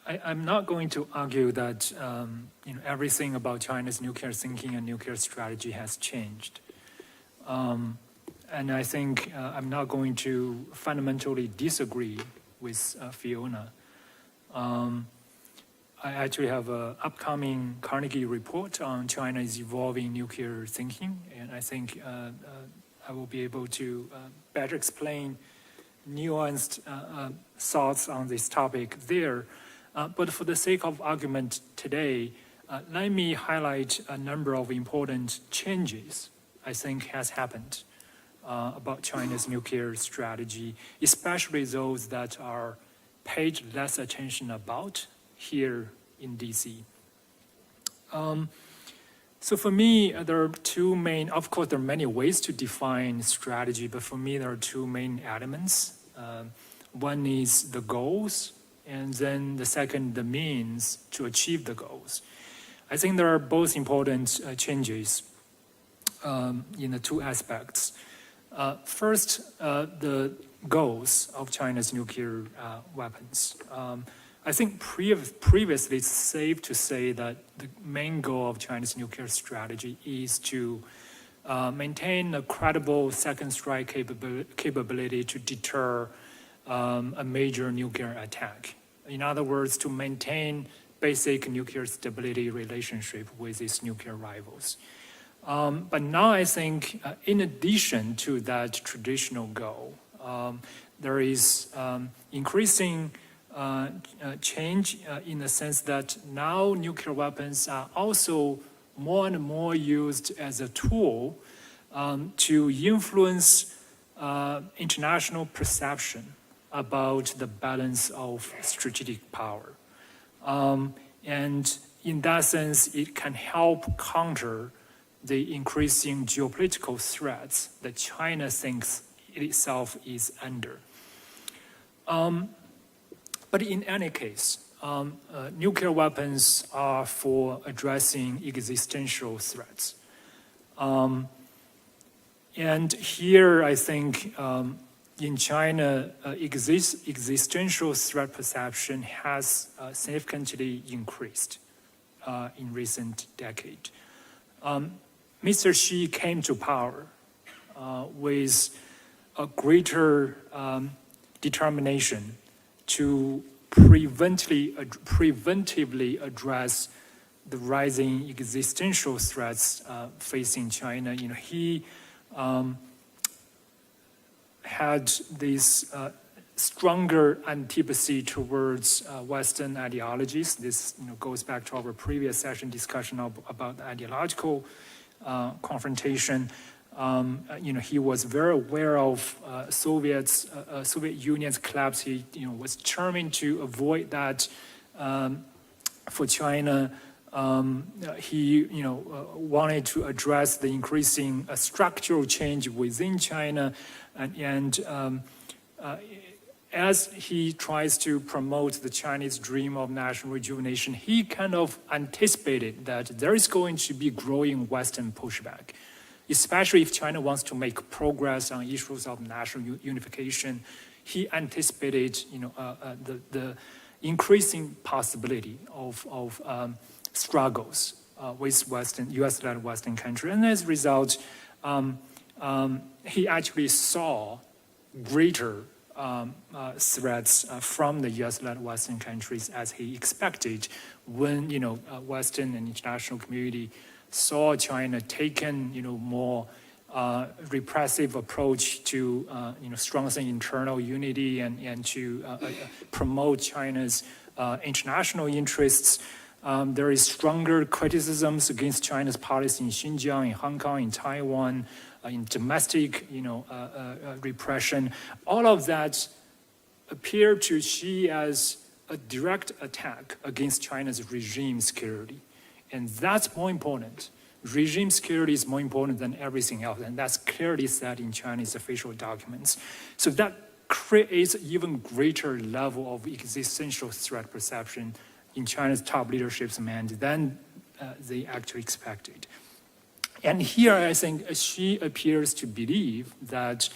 I'm not going to argue that everything about China's nuclear thinking and nuclear strategy has changed. And I think I'm not going to fundamentally disagree with Fiona. I actually have an upcoming Carnegie report on China's evolving nuclear thinking, and I think I will be able to better explain nuanced thoughts on this topic there. But for the sake of argument today, let me highlight a number of important changes I think has happened about China's nuclear strategy, especially those that are paid less attention about here in DC. So for me, there are two main, of course, there are many ways to define strategy, but for me, there are two main elements. One is the goals, and then the second, the means to achieve the goals. I think there are both important changes in the two aspects. First, the goals of China's nuclear weapons. I think previously it's safe to say that the main goal of China's nuclear strategy is to maintain a credible second strike capability to deter a major nuclear attack. In other words, to maintain basic nuclear stability relationship with its nuclear rivals. But now I think in addition to that traditional goal, there is increasing change in the sense that now nuclear weapons are also more and more used as a tool to influence international perception about the balance of strategic power. And in that sense, it can help counter the increasing geopolitical threats that China thinks itself is under. But in any case, nuclear weapons are for addressing existential threats. And here, I think, in China, existential threat perception has significantly increased in recent decade. Mr. Xi came to power with a greater determination to preventively address the rising existential threats facing China. He had this stronger antipathy towards Western ideologies. This goes back to our previous session discussion about the ideological confrontation. He was very aware of Soviet Union's collapse. He was determined to avoid that for China. He wanted to address the increasing structural change within China, and as he tries to promote the Chinese dream of national rejuvenation, he kind of anticipated that there is going to be growing Western pushback, especially if China wants to make progress on issues of national unification. He anticipated the increasing possibility of struggles with U.S.-led Western countries. And as a result, he actually saw greater threats from the U.S.-led Western countries as he expected when, Western and international community saw China taken, more repressive approach to, strengthen internal unity and to promote China's international interests. There is stronger criticisms against China's policy in Xinjiang, in Hong Kong, in Taiwan, in domestic, repression. All of that appear to Xi as a direct attack against China's regime security. And that's more important. Regime security is more important than everything else, and that's clearly said in Chinese official documents. So that creates even greater level of existential threat perception in China's top leadership's mind than they actually expected. And here, I think Xi appears to believe that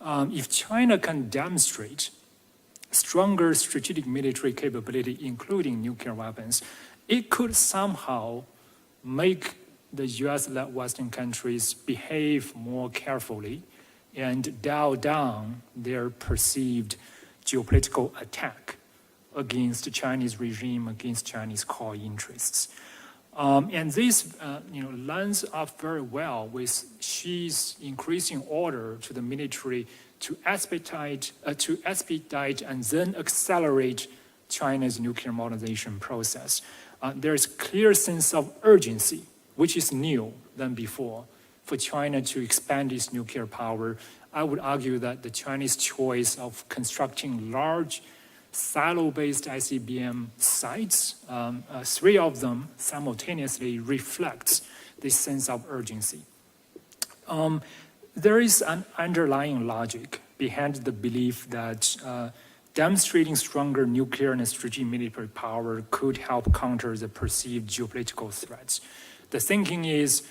if China can demonstrate stronger strategic military capability, including nuclear weapons, it could somehow make the US-led Western countries behave more carefully and dial down their perceived geopolitical attack against the Chinese regime, against Chinese core interests. And this lines up very well with Xi's increasing order to the military to expedite and then accelerate China's nuclear modernization process. There's clear sense of urgency, which is new than before, for China to expand its nuclear power. I would argue that the Chinese choice of constructing large silo-based ICBM sites, 3 of them simultaneously, reflects this sense of urgency. There is an underlying logic behind the belief that demonstrating stronger nuclear and strategic military power could help counter the perceived geopolitical threats. The thinking is,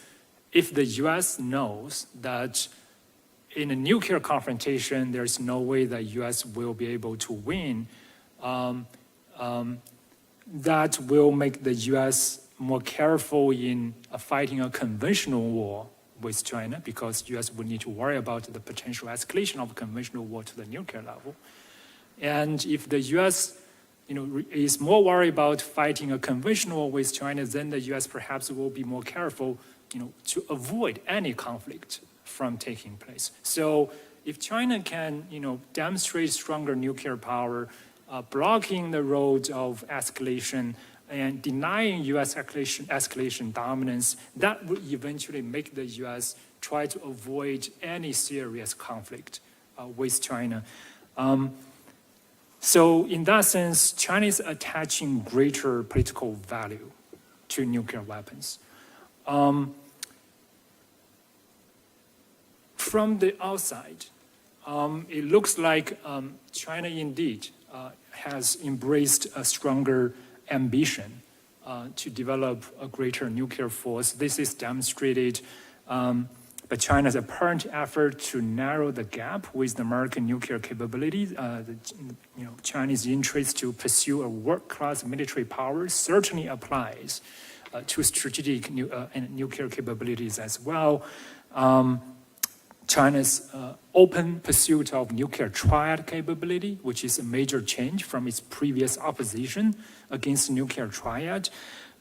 if the US knows that in a nuclear confrontation, there's no way that US will be able to win, that will make the US more careful in fighting a conventional war with China, because US would need to worry about the potential escalation of conventional war to the nuclear level. And if the US is more worried about fighting a conventional war with China, then the US perhaps will be more careful to avoid any conflict from taking place. So if China can demonstrate stronger nuclear power, blocking the road of escalation and denying US escalation dominance, that would eventually make the US try to avoid any serious conflict with China. So in that sense, China is attaching greater political value to nuclear weapons. From the outside, it looks like China indeed has embraced a stronger ambition to develop a greater nuclear force. This is demonstrated by China's apparent effort to narrow the gap with the American nuclear capabilities. The Chinese interest to pursue a world-class military power certainly applies to strategic and nuclear capabilities as well. China's open pursuit of nuclear triad capability, which is a major change from its previous opposition against nuclear triad,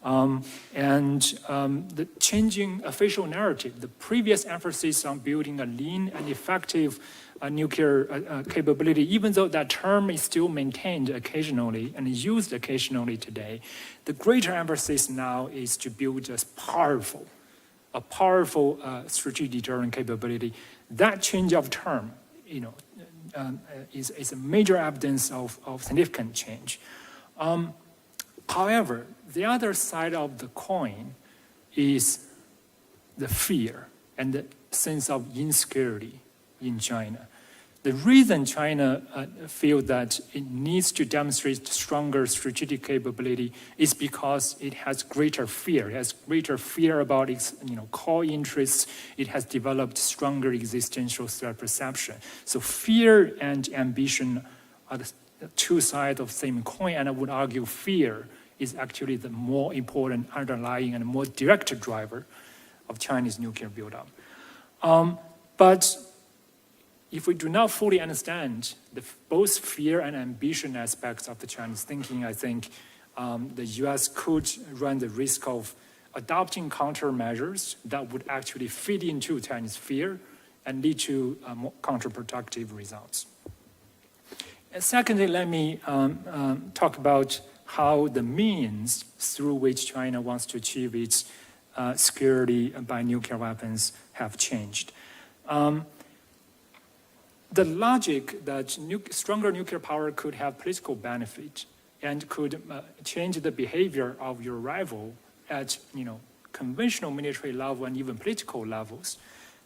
and the changing official narrative. The previous emphasis on building a lean and effective nuclear capability, even though that term is still maintained occasionally and used occasionally today, the greater emphasis now is to build a powerful strategic deterrent capability. That change of term, is a major evidence of significant change. However, the other side of the coin is the fear and the sense of insecurity in China. The reason China feels that it needs to demonstrate stronger strategic capability is because it has greater fear. It has greater fear about its core interests. It has developed stronger existential threat perception. So fear and ambition are the 2 sides of the same coin, and I would argue fear is actually the more important underlying and more direct driver of Chinese nuclear buildup. But if we do not fully understand both fear and ambition aspects of the Chinese thinking, I think the US could run the risk of adopting countermeasures that would actually feed into Chinese fear and lead to more counterproductive results. And secondly, let me talk about how the means through which China wants to achieve its security by nuclear weapons have changed. The logic that stronger nuclear power could have political benefit and could change the behavior of your rival at conventional military level and even political levels,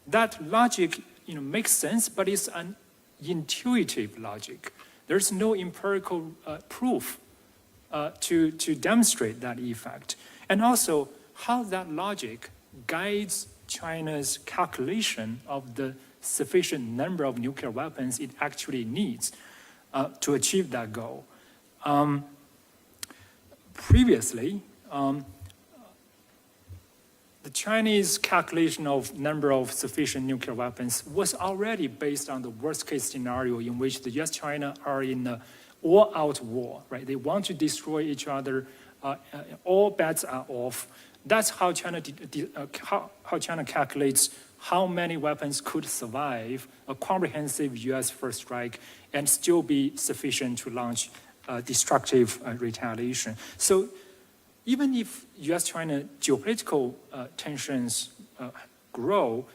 that logic makes sense, but it's an intuitive logic. There's no empirical proof to demonstrate that effect. And also how that logic guides China's calculation of the sufficient number of nuclear weapons it actually needs. to achieve that goal. Previously, the Chinese calculation of number of sufficient nuclear weapons was already based on the worst-case scenario in which the U.S.-China are in an all-out war, right? They want to destroy each other. All bets are off. That's how China calculates how many weapons could survive a comprehensive U.S. first strike and still be sufficient to launch destructive retaliation. So even if U.S.-China geopolitical tensions grow,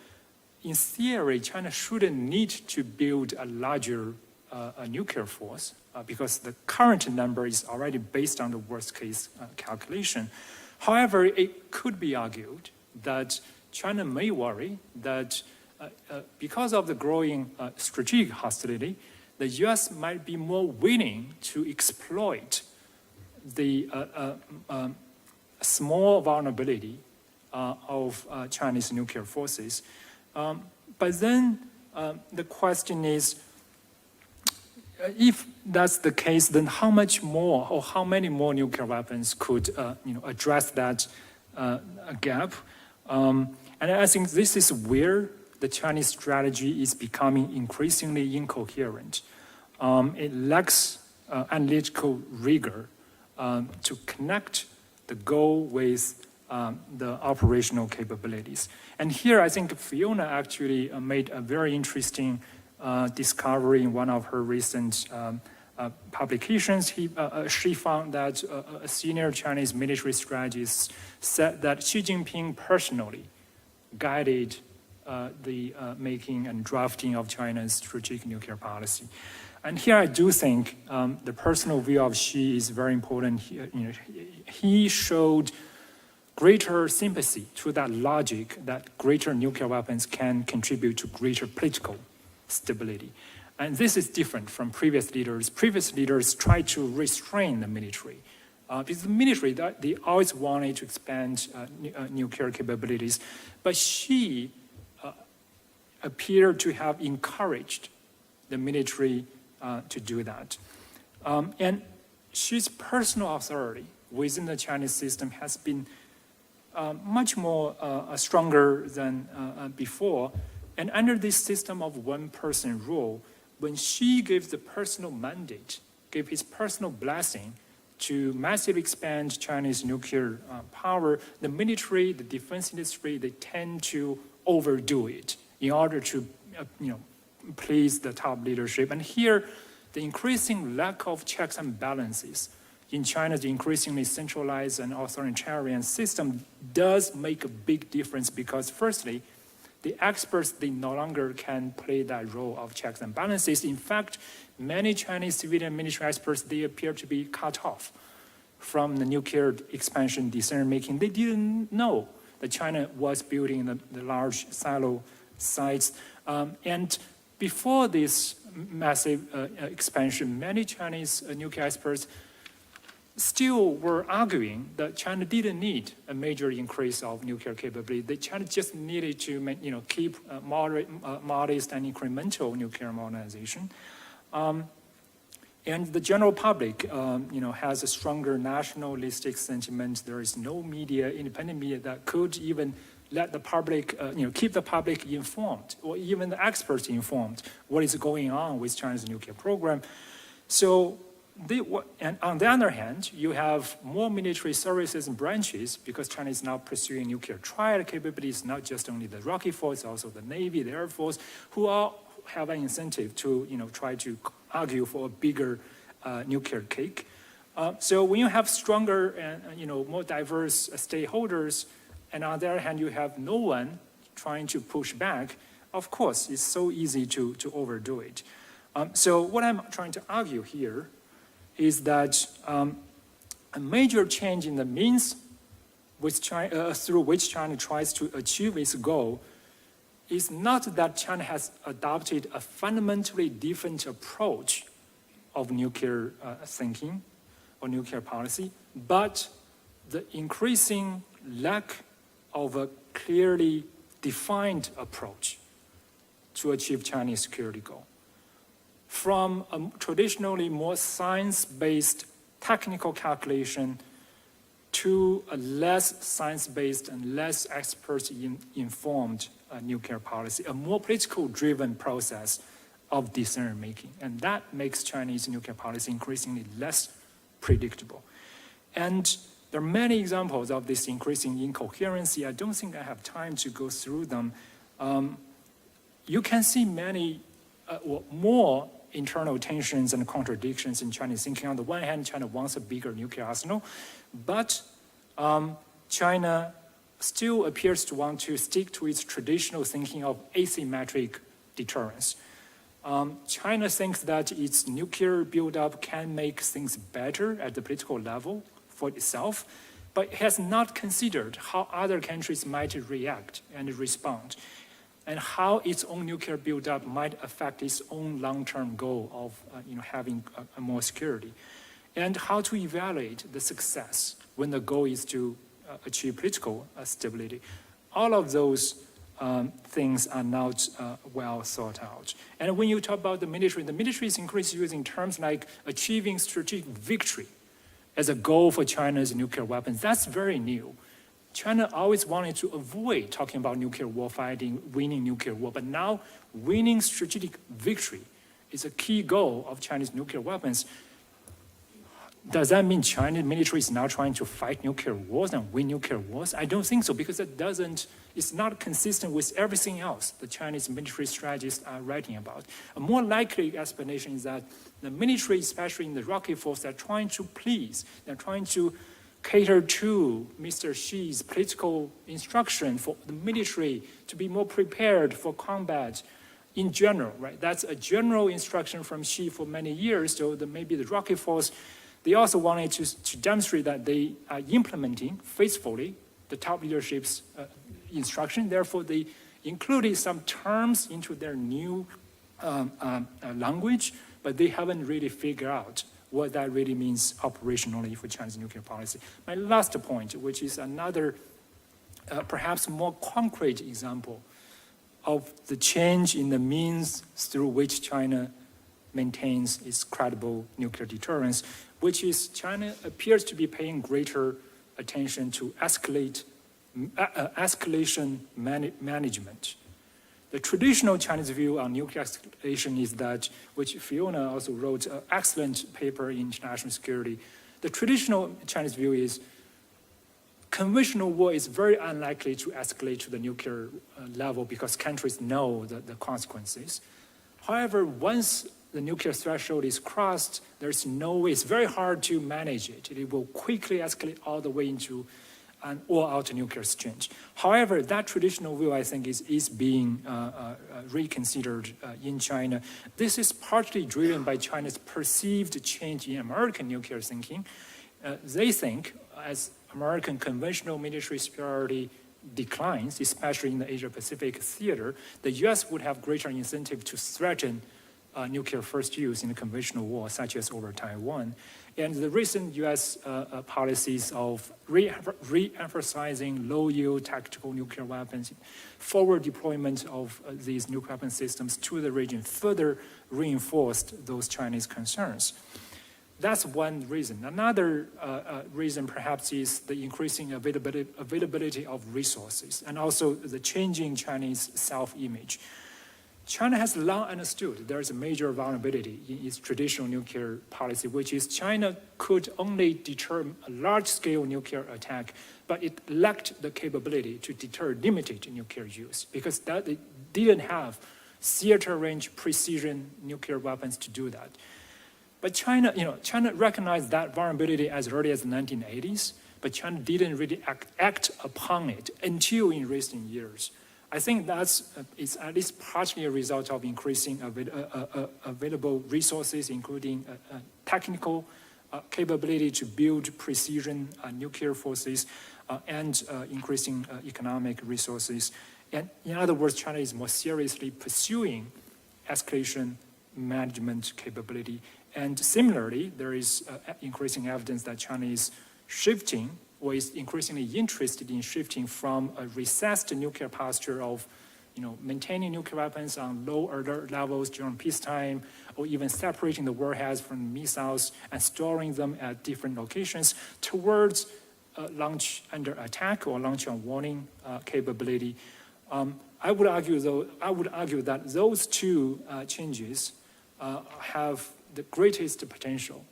in theory, China shouldn't need to build a larger nuclear force because the current number is already based on the worst-case calculation. However, it could be argued that China may worry that because of the growing strategic hostility, the U.S. might be more willing to exploit the small vulnerability of Chinese nuclear forces. But then the question is, if that's the case, then how much more or how many more nuclear weapons could address that gap? And I think this is where the Chinese strategy is becoming increasingly incoherent. It lacks analytical rigor to connect the goal with the operational capabilities. And here I think Fiona actually made a very interesting discovery in one of her recent publications. She found that a senior Chinese military strategist said that Xi Jinping personally guided the making and drafting of China's strategic nuclear policy. And here I do think the personal view of Xi is very important. He showed greater sympathy to that logic that greater nuclear weapons can contribute to greater political stability. And this is different from previous leaders. Previous leaders tried to restrain the military. Because the military, they always wanted to expand nuclear capabilities. But Xi appeared to have encouraged the military to do that. And Xi's personal authority within the Chinese system has been much more stronger than before. And under this system of one-person rule, when Xi gave the personal mandate, gave his personal blessing to massively expand Chinese nuclear power, the military, the defense industry, they tend to overdo it in order to, please the top leadership. And here, the increasing lack of checks and balances in China's increasingly centralized and authoritarian system does make a big difference because, firstly, the experts, they no longer can play that role of checks and balances. In fact, many Chinese civilian military experts, they appear to be cut off from the nuclear expansion decision-making. They didn't know that China was building the large silo sites. And before this massive expansion, many Chinese nuclear experts still were arguing that China didn't need a major increase of nuclear capability. That China just needed to, keep modest and incremental nuclear modernization. And the general public, has a stronger nationalistic sentiment. There is no media, independent media, that could even let the public, keep the public informed, or even the experts informed what is going on with China's nuclear program. So, and on the other hand, you have more military services and branches because China is now pursuing nuclear triad capabilities, not just only the Rocky Force, also the Navy, the Air Force, who all have an incentive to, try to argue for a bigger nuclear cake. So when you have stronger and, more diverse stakeholders, and on the other hand, you have no one trying to push back, of course, it's so easy to overdo it. So what I'm trying to argue here is that a major change in the means with China, through which China tries to achieve its goal is not that China has adopted a fundamentally different approach of nuclear thinking or nuclear policy, but the increasing lack of a clearly defined approach to achieve Chinese security goal. from a traditionally more science-based technical calculation to a less science-based and less expert-informed nuclear policy, a more political-driven process of decision-making. And that makes Chinese nuclear policy increasingly less predictable. And there are many examples of this increasing incoherency. I don't think I have time to go through them. You can see many more internal tensions and contradictions in Chinese thinking. On the one hand, China wants a bigger nuclear arsenal, but China still appears to want to stick to its traditional thinking of asymmetric deterrence. China thinks that its nuclear buildup can make things better at the political level for itself, but has not considered how other countries might react and respond, and how its own nuclear buildup might affect its own long-term goal of having more security, and how to evaluate the success when the goal is to achieve political stability. All of those things are not well thought out. And when you talk about the military is increasingly using terms like achieving strategic victory as a goal for China's nuclear weapons. That's very new. China always wanted to avoid talking about nuclear war fighting, winning nuclear war, but now winning strategic victory is a key goal of Chinese nuclear weapons. Does that mean Chinese military is now trying to fight nuclear wars and win nuclear wars? I don't think so, because it's not consistent with everything else the Chinese military strategists are writing about. A more likely explanation is that the military, especially in the Rocket Force, they're trying to cater to Mr. Xi's political instruction for the military to be more prepared for combat in general, right? That's a general instruction from Xi for many years, so maybe the Rocket Force, they also wanted to demonstrate that they are implementing faithfully the top leadership's instruction. Therefore, they included some terms into their new language, but they haven't really figured out what that really means operationally for Chinese nuclear policy. My last point, which is another perhaps more concrete example of the change in the means through which China maintains its credible nuclear deterrence, which is China appears to be paying greater attention to escalation management. The traditional Chinese view on nuclear escalation is that, which Fiona also wrote an excellent paper in International Security. The traditional Chinese view is conventional war is very unlikely to escalate to the nuclear level because countries know the consequences. However, once the nuclear threshold is crossed, there's no way, it's very hard to manage it. It will quickly escalate all the way into an all-out nuclear exchange. However, that traditional view, I think, is being reconsidered in China. This is partly driven by China's perceived change in American nuclear thinking. They think, as American conventional military superiority declines, especially in the Asia-Pacific theater, the U.S. would have greater incentive to threaten nuclear first use in a conventional war, such as over Taiwan. And the recent U.S. policies of re-emphasizing low-yield tactical nuclear weapons, forward deployment of these nuclear weapon systems to the region further reinforced those Chinese concerns. That's one reason. Another reason perhaps is the increasing availability of resources and also the changing Chinese self-image. China has long understood there is a major vulnerability in its traditional nuclear policy, which is China could only deter a large-scale nuclear attack, but it lacked the capability to deter limited nuclear use because it didn't have theater-range precision nuclear weapons to do that. But China recognized that vulnerability as early as the 1980s, but China didn't really act upon it until in recent years. I think it's at least partly a result of increasing available resources, including technical capability to build precision nuclear forces and increasing economic resources. And in other words, China is more seriously pursuing escalation management capability. And similarly, there is increasing evidence that China is shifting or is increasingly interested in shifting from a recessed nuclear posture of maintaining nuclear weapons on low alert levels during peacetime, or even separating the warheads from missiles and storing them at different locations towards launch under attack or launch on warning capability. I would argue that those two changes have the greatest potential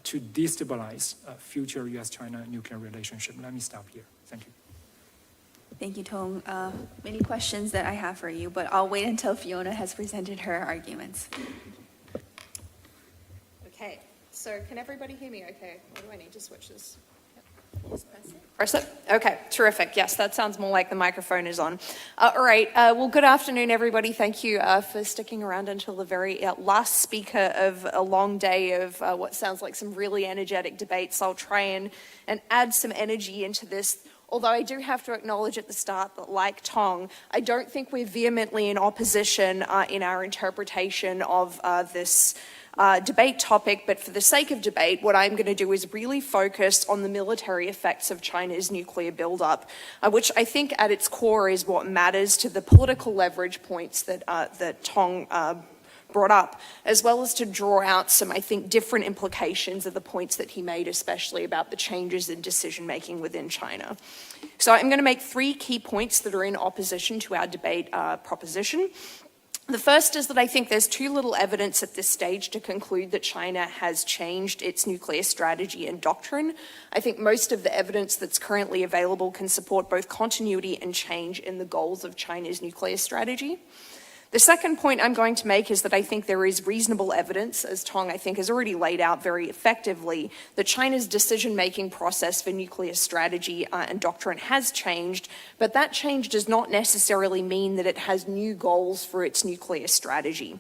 to destabilize future U.S.-China nuclear relationship. Let me stop here. Thank you. Thank you, Tong. Many questions that I have for you, but I'll wait until Fiona has presented her arguments. Okay, so can everybody hear me okay? Or do I need to switch this? Yep. Press it? Okay, terrific. Yes, that sounds more like the microphone is on. All right, well, good afternoon, everybody. Thank you for sticking around until the very last speaker of a long day of what sounds like some really energetic debates. I'll try and add some energy into this. Although I do have to acknowledge at the start that, like Tong, I don't think we're vehemently in opposition in our interpretation of this debate topic, but for the sake of debate, what I'm going to do is really focus on the military effects of China's nuclear buildup, which I think at its core is what matters to the political leverage points that Tong brought up, as well as to draw out some, I think, different implications of the points that he made, especially about the changes in decision-making within China. So I'm going to make three key points that are in opposition to our debate proposition. The first is that I think there's too little evidence at this stage to conclude that China has changed its nuclear strategy and doctrine. I think most of the evidence that's currently available can support both continuity and change in the goals of China's nuclear strategy. The second point I'm going to make is that I think there is reasonable evidence, as Tong I think has already laid out very effectively, that China's decision-making process for nuclear strategy and doctrine has changed, but that change does not necessarily mean that it has new goals for its nuclear strategy.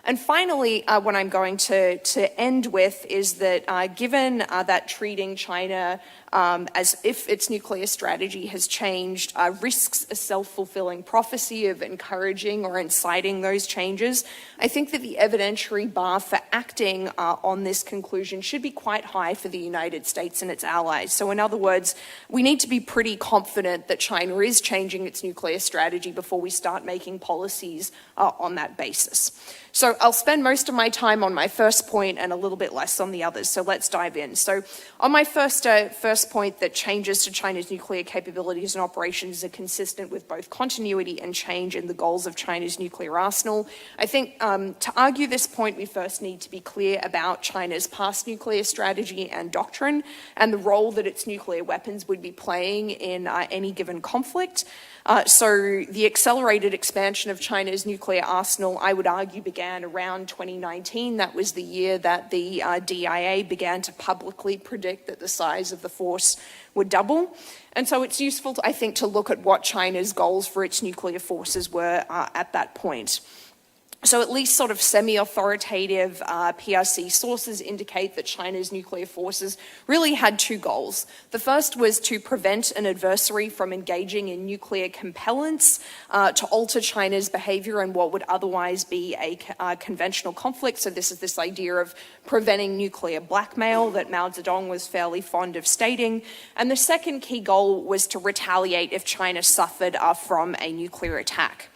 And finally, what I'm going to end with is that given that treating China as if its nuclear strategy has changed, risks a self-fulfilling prophecy of encouraging or inciting those changes, I think that the evidentiary bar for acting on this conclusion should be quite high for the United States and its allies. So in other words, we need to be pretty confident that China is changing its nuclear strategy before we start making policies on that basis. So I'll spend most of my time on my first point and a little bit less on the others. So let's dive in. So on my first point, that changes to China's nuclear capabilities and operations are consistent with both continuity and change in the goals of China's nuclear arsenal. I think to argue this point, we first need to be clear about China's past nuclear strategy and doctrine and the role that its nuclear weapons would be playing in any given conflict. So the accelerated expansion of China's nuclear arsenal, I would argue, began around 2019. That was the year that the DIA began to publicly predict that the size of the force would double. And so it's useful, I think, to look at what China's goals for its nuclear forces were at that point. So at least sort of semi-authoritative PRC sources indicate that China's nuclear forces really had two goals. The first was to prevent an adversary from engaging in nuclear compellence to alter China's behavior in what would otherwise be a conventional conflict. So this is this idea of preventing nuclear blackmail that Mao Zedong was fairly fond of stating. And the second key goal was to retaliate if China suffered from a nuclear attack.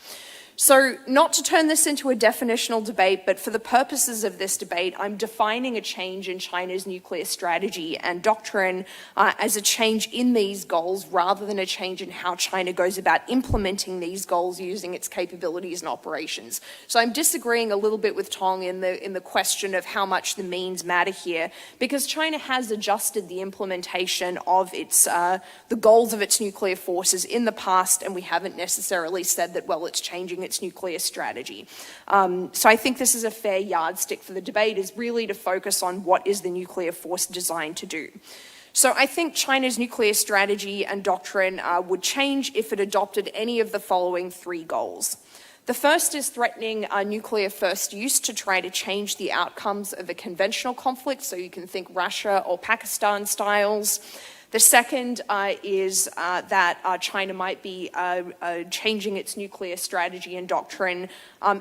So not to turn this into a definitional debate, but for the purposes of this debate, I'm defining a change in China's nuclear strategy and doctrine as a change in these goals rather than a change in how China goes about implementing these goals using its capabilities and operations. So I'm disagreeing a little bit with Tong in the question of how much the means matter here, because China has adjusted the implementation of its the goals of its nuclear forces in the past, and we haven't necessarily said that, well, it's changing its nuclear strategy. So I think this is a fair yardstick for the debate, is really to focus on what is the nuclear force designed to do. So I think China's nuclear strategy and doctrine would change if it adopted any of the following three goals. The first is threatening nuclear first use to try to change the outcomes of a conventional conflict, so you can think Russia or Pakistan styles. The second is that China might be changing its nuclear strategy and doctrine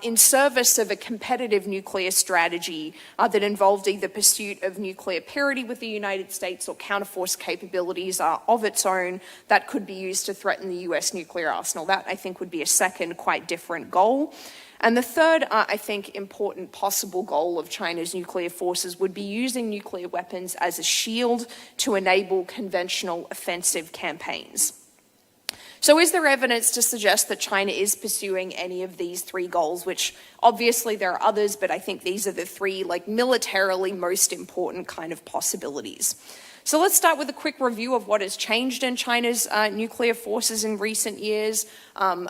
in service of a competitive nuclear strategy that involved either pursuit of nuclear parity with the United States or counterforce capabilities of its own that could be used to threaten the US nuclear arsenal. That, I think, would be a second quite different goal. And the third, I think, important possible goal of China's nuclear forces would be using nuclear weapons as a shield to enable conventional offensive campaigns. So is there evidence to suggest that China is pursuing any of these three goals, which obviously there are others, but I think these are the three militarily most important kind of possibilities. So let's start with a quick review of what has changed in China's nuclear forces in recent years.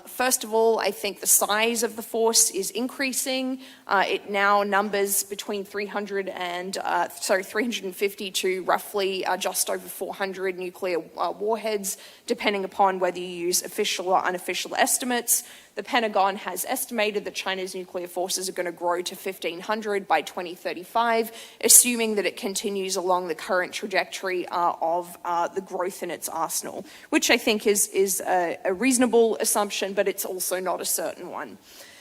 First of all, I think the size of the force is increasing. It now numbers between 350 to roughly just over 400 nuclear warheads, depending upon whether you use official or unofficial estimates. The Pentagon has estimated that China's nuclear forces are going to grow to 1,500 by 2035, assuming that it continues along the current trajectory of the growth in its arsenal, which I think is a reasonable assumption, but it's also not a certain one.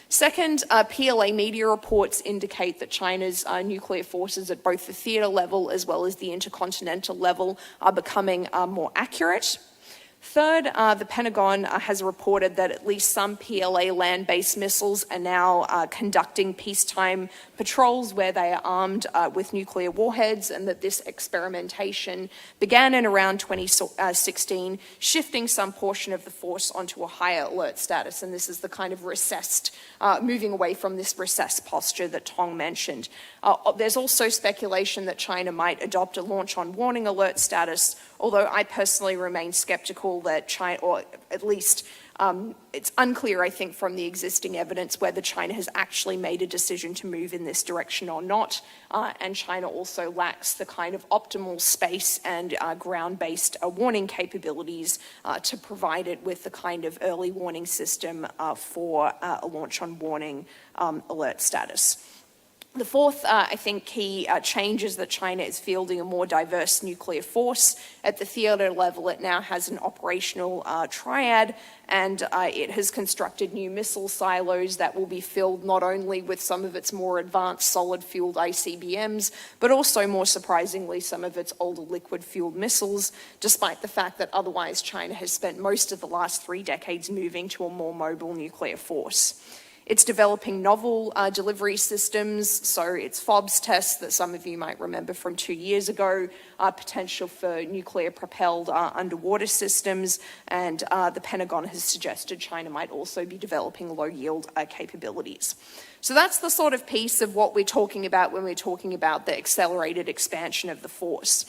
Second, PLA media reports indicate that China's nuclear forces at both the theater level as well as the intercontinental level are becoming more accurate. Third, the Pentagon has reported that at least some PLA land-based missiles are now conducting peacetime patrols where they are armed with nuclear warheads, and that this experimentation began in around 2016, shifting some portion of the force onto a higher alert status. And this is the kind of recessed, moving away from this recessed posture that Tong mentioned. There's also speculation that China might adopt a launch on warning alert status, although I personally remain skeptical that China, or at least it's unclear, I think, from the existing evidence whether China has actually made a decision to move in this direction or not. And China also lacks the kind of optimal space and ground-based warning capabilities to provide it with the kind of early warning system for a launch on warning alert status. The fourth, I think, key change is that China is fielding a more diverse nuclear force. At the theater level, it now has an operational triad, and it has constructed new missile silos that will be filled not only with some of its more advanced solid-fueled ICBMs, but also, more surprisingly, some of its older liquid-fueled missiles, despite the fact that otherwise China has spent most of the last 3 decades moving to a more mobile nuclear force. It's developing novel delivery systems, so its FOBS tests that some of you might remember from 2 years ago, potential for nuclear-propelled underwater systems, and the Pentagon has suggested China might also be developing low-yield capabilities. So that's the sort of piece of what we're talking about when we're talking about the accelerated expansion of the force.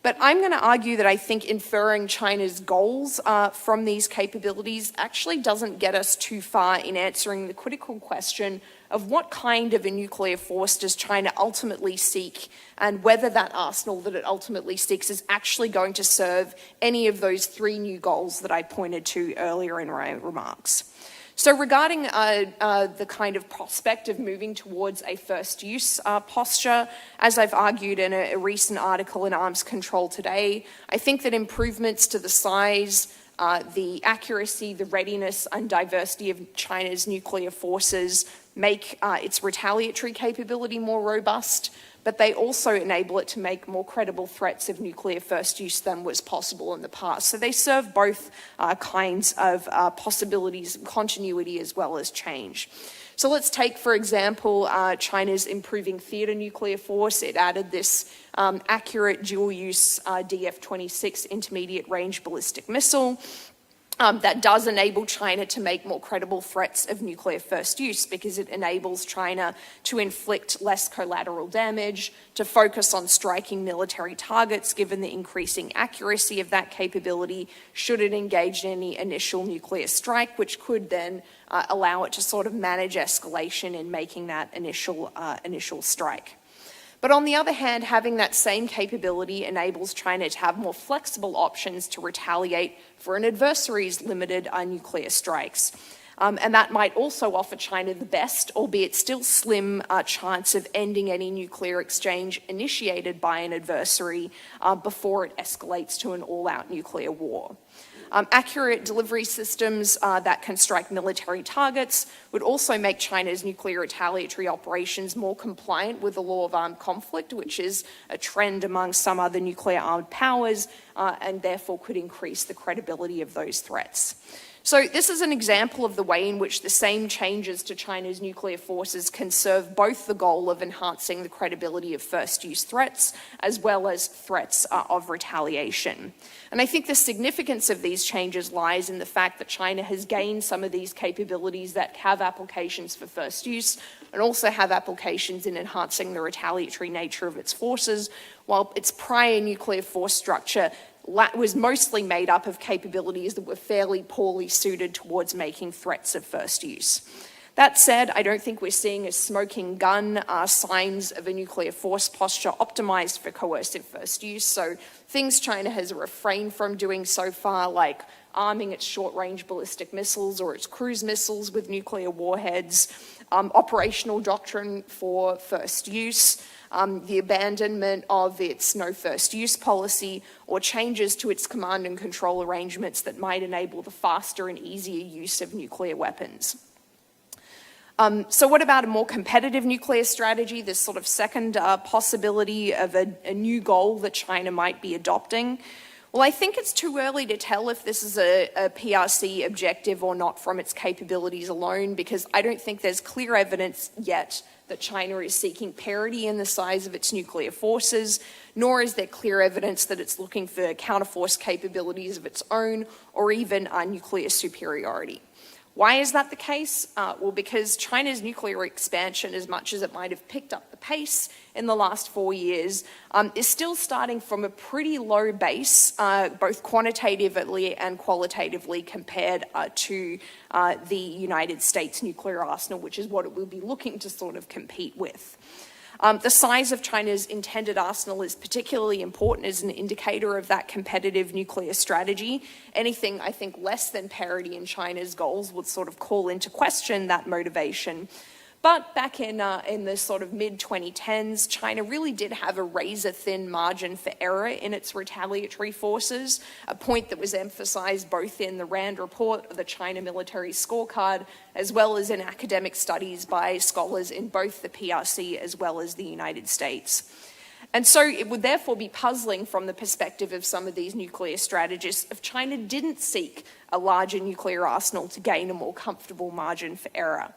But I'm going to argue that I think inferring China's goals from these capabilities actually doesn't get us too far in answering the critical question of what kind of a nuclear force does China ultimately seek, and whether that arsenal that it ultimately seeks is actually going to serve any of those 3 new goals that I pointed to earlier in my remarks. So regarding the kind of prospect of moving towards a first use posture, as I've argued in a recent article in Arms Control Today, I think that improvements to the size, the accuracy, the readiness and diversity of China's nuclear forces make its retaliatory capability more robust, but they also enable it to make more credible threats of nuclear first use than was possible in the past. So they serve both kinds of possibilities, continuity as well as change. So let's take, for example, China's improving theater nuclear force. It added this accurate dual-use DF-26 intermediate-range ballistic missile. That does enable China to make more credible threats of nuclear first use, because it enables China to inflict less collateral damage, to focus on striking military targets given the increasing accuracy of that capability should it engage in any initial nuclear strike, which could then allow it to sort of manage escalation in making that initial strike. But on the other hand, having that same capability enables China to have more flexible options to retaliate for an adversary's limited nuclear strikes. And that might also offer China the best, albeit still slim, chance of ending any nuclear exchange initiated by an adversary before it escalates to an all-out nuclear war. Accurate delivery systems that can strike military targets would also make China's nuclear retaliatory operations more compliant with the law of armed conflict, which is a trend among some other nuclear-armed powers, and therefore could increase the credibility of those threats. So this is an example of the way in which the same changes to China's nuclear forces can serve both the goal of enhancing the credibility of first-use threats as well as threats of retaliation. And I think the significance of these changes lies in the fact that China has gained some of these capabilities that have applications for first use and also have applications in enhancing the retaliatory nature of its forces, while its prior nuclear force structure was mostly made up of capabilities that were fairly poorly suited towards making threats of first use. That said, I don't think we're seeing a smoking gun signs of a nuclear force posture optimized for coercive first use. So things China has refrained from doing so far, like arming its short-range ballistic missiles or its cruise missiles with nuclear warheads, operational doctrine for first use, the abandonment of its no first use policy, or changes to its command and control arrangements that might enable the faster and easier use of nuclear weapons. So what about a more competitive nuclear strategy, this sort of second possibility of a new goal that China might be adopting? Well, I think it's too early to tell if this is a PRC objective or not from its capabilities alone, because I don't think there's clear evidence yet that China is seeking parity in the size of its nuclear forces, nor is there clear evidence that it's looking for counterforce capabilities of its own or even nuclear superiority. Why is that the case? Well, because China's nuclear expansion, as much as it might have picked up the pace in the last 4 years, is still starting from a pretty low base, both quantitatively and qualitatively, compared to the United States nuclear arsenal, which is what it will be looking to sort of compete with. The size of China's intended arsenal is particularly important as an indicator of that competitive nuclear strategy. Anything, I think, less than parity in China's goals would sort of call into question that motivation. But back in the sort of mid-2010s, China really did have a razor-thin margin for error in its retaliatory forces, a point that was emphasized both in the RAND report, the China Military Scorecard, as well as in academic studies by scholars in both the PRC as well as the United States. And so it would therefore be puzzling from the perspective of some of these nuclear strategists if China didn't seek a larger nuclear arsenal to gain a more comfortable margin for error.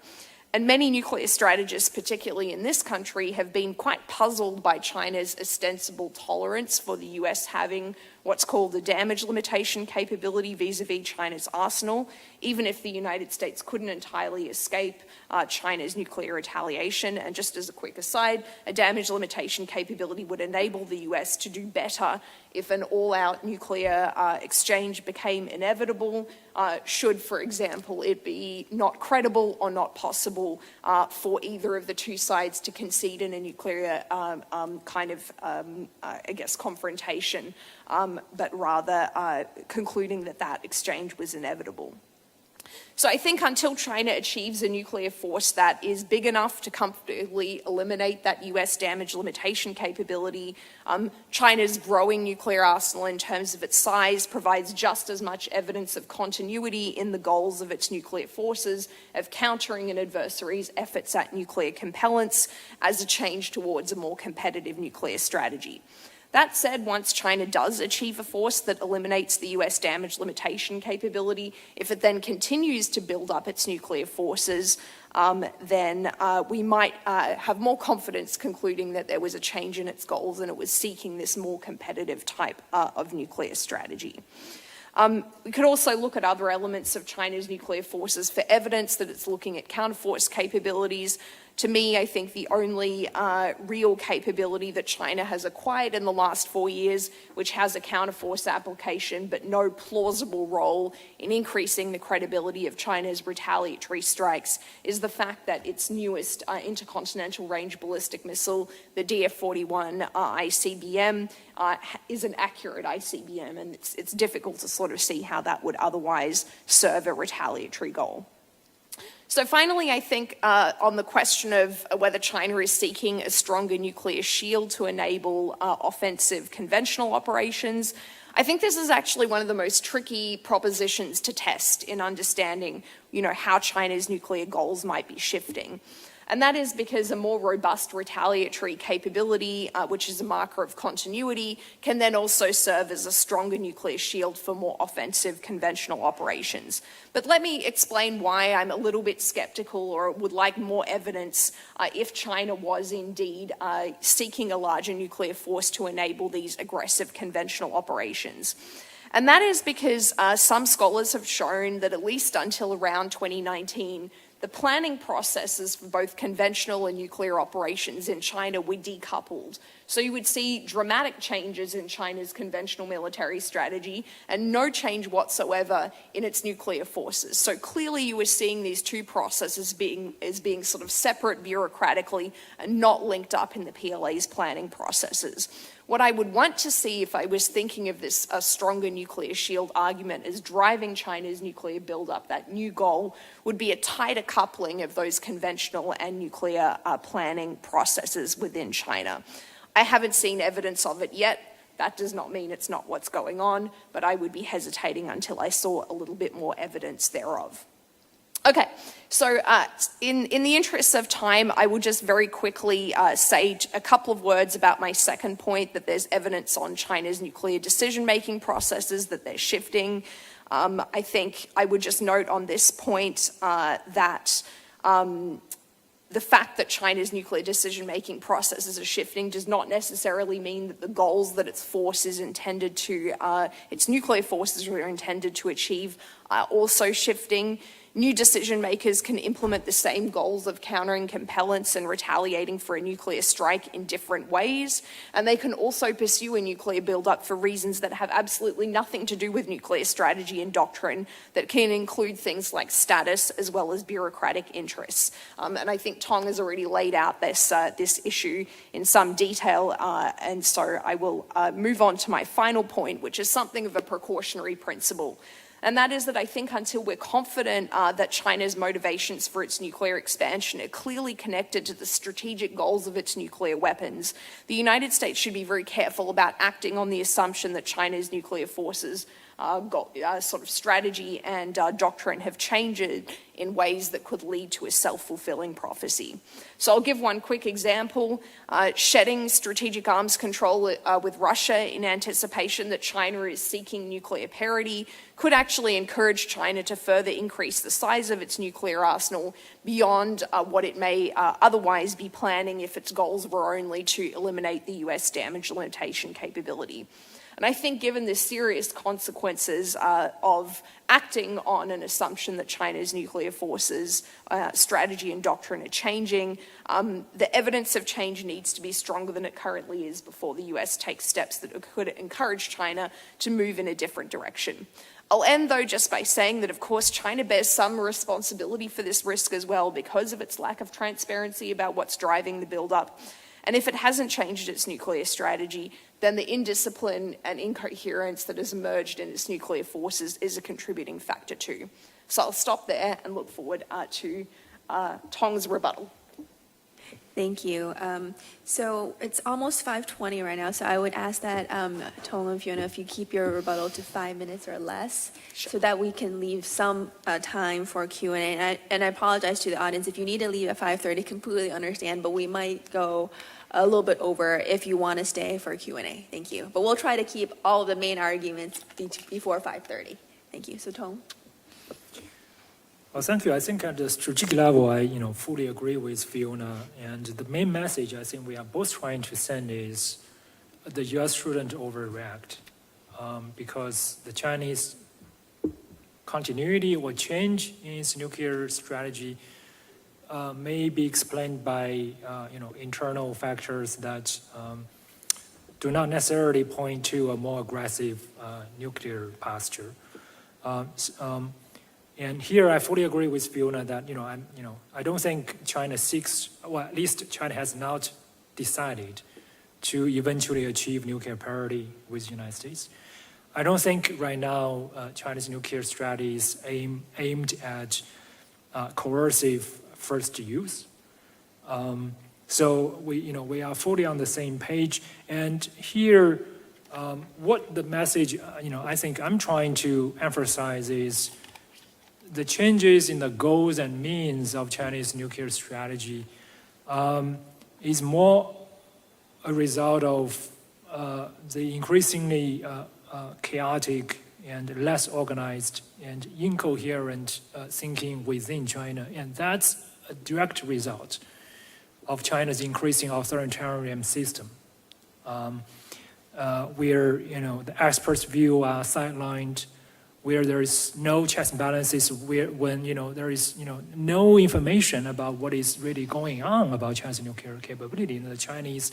And many nuclear strategists, particularly in this country, have been quite puzzled by China's ostensible tolerance for the US having what's called the damage limitation capability vis-a-vis China's arsenal, even if the United States couldn't entirely escape China's nuclear retaliation. And just as a quick aside, a damage limitation capability would enable the US to do better if an all-out nuclear exchange became inevitable, should, for example, it be not credible or not possible for either of the two sides to concede in a nuclear confrontation, but rather concluding that that exchange was inevitable. So I think until China achieves a nuclear force that is big enough to comfortably eliminate that US damage limitation capability, China's growing nuclear arsenal in terms of its size provides just as much evidence of continuity in the goals of its nuclear forces of countering an adversary's efforts at nuclear compellence as a change towards a more competitive nuclear strategy. That said, once China does achieve a force that eliminates the US damage limitation capability, if it then continues to build up its nuclear forces, then we might have more confidence concluding that there was a change in its goals and it was seeking this more competitive type of nuclear strategy. We could also look at other elements of China's nuclear forces for evidence that it's looking at counterforce capabilities. To me, I think the only real capability that China has acquired in the last 4 years, which has a counterforce application but no plausible role in increasing the credibility of China's retaliatory strikes, is the fact that its newest intercontinental range ballistic missile, the DF-41 ICBM, is an accurate ICBM, and it's difficult to sort of see how that would otherwise serve a retaliatory goal. So finally, I think on the question of whether China is seeking a stronger nuclear shield to enable offensive conventional operations, I think this is actually one of the most tricky propositions to test in understanding, how China's nuclear goals might be shifting. And that is because a more robust retaliatory capability, which is a marker of continuity, can then also serve as a stronger nuclear shield for more offensive conventional operations. But let me explain why I'm a little bit skeptical or would like more evidence if China was indeed seeking a larger nuclear force to enable these aggressive conventional operations. And that is because some scholars have shown that at least until around 2019, the planning processes for both conventional and nuclear operations in China were decoupled. So you would see dramatic changes in China's conventional military strategy and no change whatsoever in its nuclear forces. So clearly you were seeing these two processes as being sort of separate bureaucratically and not linked up in the PLA's planning processes. What I would want to see if I was thinking of this a stronger nuclear shield argument as driving China's nuclear buildup, that new goal, would be a tighter coupling of those conventional and nuclear planning processes within China. I haven't seen evidence of it yet. That does not mean it's not what's going on, but I would be hesitating until I saw a little bit more evidence thereof. Okay, so in the interest of time, I will just very quickly say a couple of words about my second point, that there's evidence on China's nuclear decision-making processes, that they're shifting. I think I would just note on this point that the fact that China's nuclear decision-making processes are shifting does not necessarily mean that the goals that its nuclear forces are intended to achieve are also shifting. New decision makers can implement the same goals of countering compellence and retaliating for a nuclear strike in different ways, and they can also pursue a nuclear buildup for reasons that have absolutely nothing to do with nuclear strategy and doctrine, that can include things like status as well as bureaucratic interests. And I think Tong has already laid out this issue in some detail, and so I will move on to my final point, which is something of a precautionary principle. And that is that I think until we're confident that China's motivations for its nuclear expansion are clearly connected to the strategic goals of its nuclear weapons, the United States should be very careful about acting on the assumption that China's nuclear forces sort of strategy and doctrine have changed in ways that could lead to a self-fulfilling prophecy. So I'll give one quick example. Shedding strategic arms control with Russia in anticipation that China is seeking nuclear parity could actually encourage China to further increase the size of its nuclear arsenal beyond what it may otherwise be planning if its goals were only to eliminate the US damage limitation capability. And I think given the serious consequences of acting on an assumption that China's nuclear forces strategy and doctrine are changing, the evidence of change needs to be stronger than it currently is before the US takes steps that could encourage China to move in a different direction. I'll end, though, just by saying that, of course, China bears some responsibility for this risk as well because of its lack of transparency about what's driving the buildup. And if it hasn't changed its nuclear strategy, then the indiscipline and incoherence that has emerged in its nuclear forces is a contributing factor too. So I'll stop there and look forward to Tong's rebuttal. Thank you. So it's almost 5:20 right now, so I would ask that Tong and Fiona, if you keep your rebuttal to 5 minutes or less, Sure. so that we can leave some time for Q&A. And I apologize to the audience. If you need to leave at 5:30, completely understand, but we might go a little bit over if you want to stay for Q&A. Thank you. But we'll try to keep all of the main arguments before 5:30. Thank you. So Tong. Well, thank you. I think at the strategic level, I fully agree with Fiona. And the main message I think we are both trying to send is the U.S. shouldn't overreact because the Chinese continuity or change in its nuclear strategy may be explained by internal factors that do not necessarily point to a more aggressive nuclear posture. And here I fully agree with Fiona that I don't think China seeks, or at least China has not decided to eventually achieve nuclear parity with the United States. I don't think right now China's nuclear strategy is aimed at coercive first use. So we are fully on the same page. And here, what the message, I think I'm trying to emphasize is the changes in the goals and means of Chinese nuclear strategy is more a result of the increasingly chaotic and less organized and incoherent thinking within China. And that's a direct result of China's increasing authoritarian system, where the experts' view are sidelined, where there is no checks and balances, when there is no information about what is really going on about China's nuclear capability. The Chinese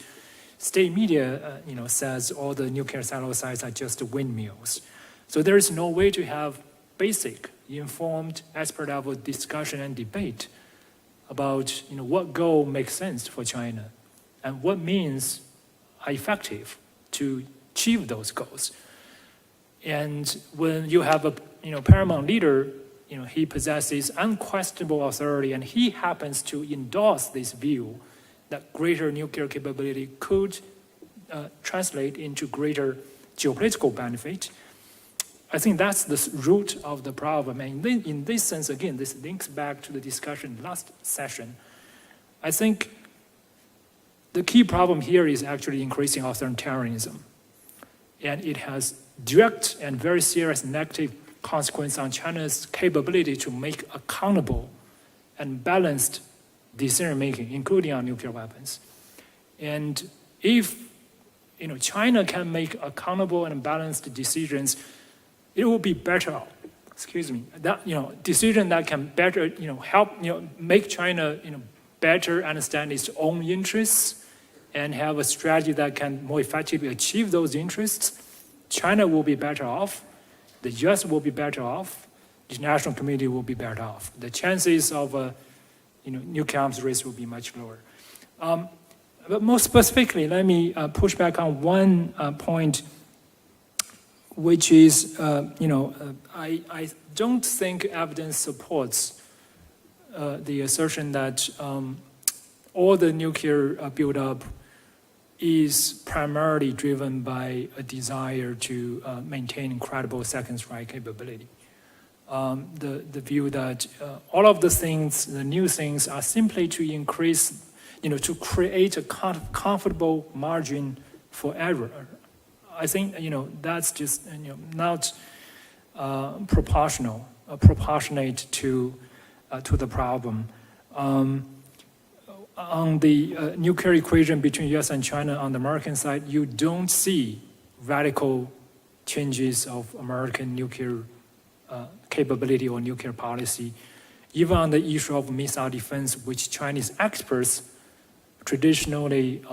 state media, says all the nuclear silo sites are just windmills. So there is no way to have basic, informed, expert-level discussion and debate about what goal makes sense for China and what means are effective to achieve those goals. And when you have a paramount leader, he possesses unquestionable authority, and he happens to endorse this view that greater nuclear capability could translate into greater geopolitical benefit. I think that's the root of the problem. And in this sense, again, this links back to the discussion last session. I think the key problem here is actually increasing authoritarianism. And it has direct and very serious negative consequence on China's capability to make accountable and balanced decision-making, including on nuclear weapons. And if China can make accountable and balanced decisions, it will be better. That decision that can better help make China better understand its own interests and have a strategy that can more effectively achieve those interests. China will be better off. The U.S. will be better off. The international community will be better off. The chances of nuclear arms race will be much lower. But more specifically, let me push back on one point, which is, I don't think evidence supports the assertion that all the nuclear buildup is primarily driven by a desire to maintain incredible second strike capability. The view that all of the things, the new things, are simply to increase, to create a comfortable margin for error. I think that's just not proportionate to the problem. On the nuclear equation between U.S. and China on the American side, you don't see radical changes of American nuclear capability or nuclear policy. Even on the issue of missile defense, which Chinese experts traditionally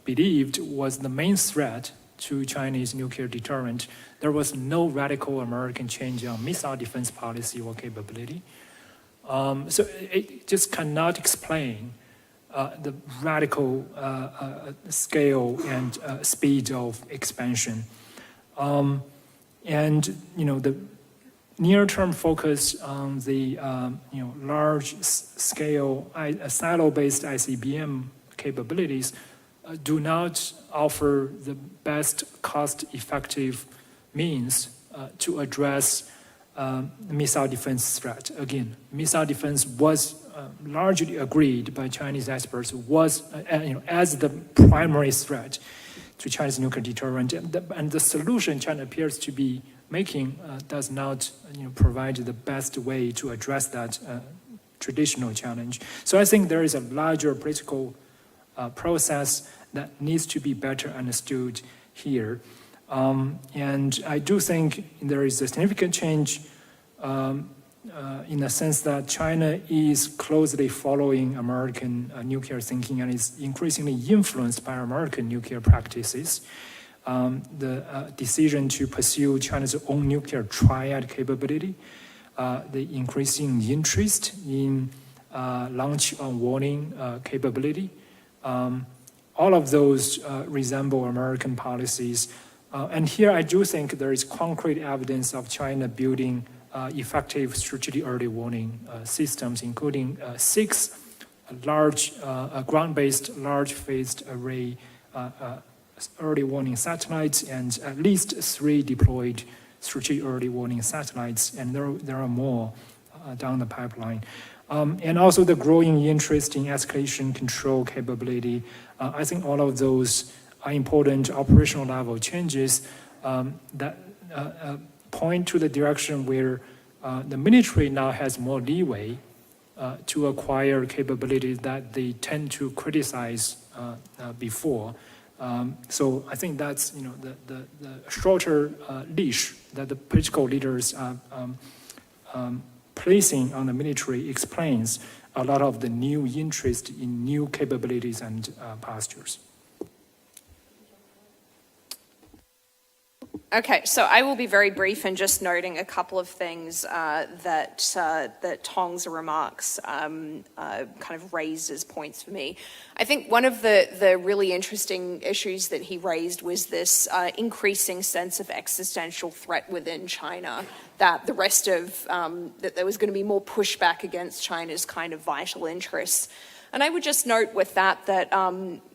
believed was the main threat to Chinese nuclear deterrent, there was no radical American change on missile defense policy or capability. So it just cannot explain the radical scale and speed of expansion. And the near-term focus on the large-scale silo-based ICBM capabilities do not offer the best cost-effective means to address missile defense threat. Again, missile defense was largely agreed by Chinese experts was as the primary threat to China's nuclear deterrent, and the solution China appears to be making does not provide the best way to address that traditional challenge. So I think there is a larger political process that needs to be better understood here. And I do think there is a significant change in the sense that China is closely following American nuclear thinking and is increasingly influenced by American nuclear practices. The decision to pursue China's own nuclear triad capability, the increasing interest in launch on warning capability, all of those resemble American policies. And here I do think there is concrete evidence of China building effective strategic early warning systems, including 6 large ground-based large phased array early warning satellites and at least 3 deployed strategic early warning satellites, and there are more down the pipeline. And also the growing interest in escalation control capability. I think all of those are important operational level changes that point to the direction where the military now has more leeway to acquire capabilities that they tend to criticize before. So I think that's the shorter leash that the political leaders are placing on the military explains a lot of the new interest in new capabilities and postures. Okay, so I will be very brief in just noting a couple of things that Tong's remarks kind of raised as points for me. I think one of the really interesting issues that he raised was this increasing sense of existential threat within China, that the rest of, that there was going to be more pushback against China's kind of vital interests. And I would just note with that,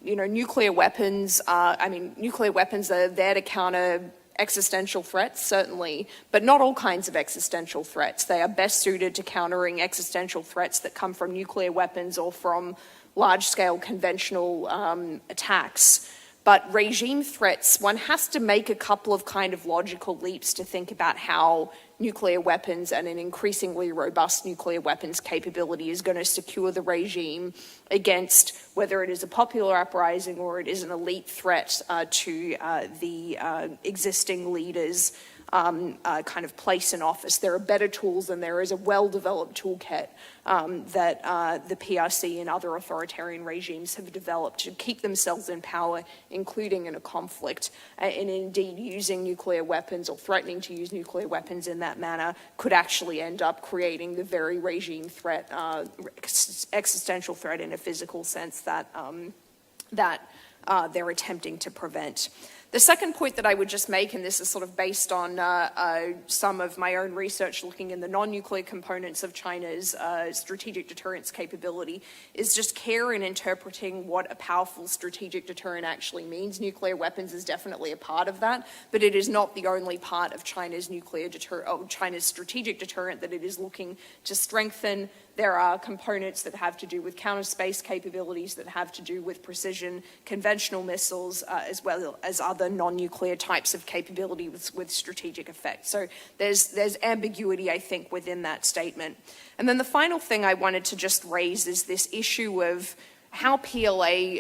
nuclear weapons are there to counter existential threats, certainly, but not all kinds of existential threats. They are best suited to countering existential threats that come from nuclear weapons or from large-scale conventional attacks. But regime threats, one has to make a couple of kind of logical leaps to think about how nuclear weapons and an increasingly robust nuclear weapons capability is going to secure the regime against whether it is a popular uprising or it is an elite threat to the existing leaders' kind of place in office. There are better tools and there is a well-developed toolkit that the PRC and other authoritarian regimes have developed to keep themselves in power, including in a conflict. And indeed, using nuclear weapons or threatening to use nuclear weapons in that manner could actually end up creating the very regime threat, existential threat in a physical sense that they're attempting to prevent. The second point that I would just make, and this is sort of based on some of my own research looking in the non-nuclear components of China's strategic deterrence capability, is just care in interpreting what a powerful strategic deterrent actually means. Nuclear weapons is definitely a part of that, but it is not the only part of China's China's strategic deterrent that it is looking to strengthen. There are components that have to do with counter-space capabilities, that have to do with precision conventional missiles, as well as other non-nuclear types of capability with strategic effect. So there's ambiguity, I think, within that statement. And then the final thing I wanted to just raise is this issue of how PLA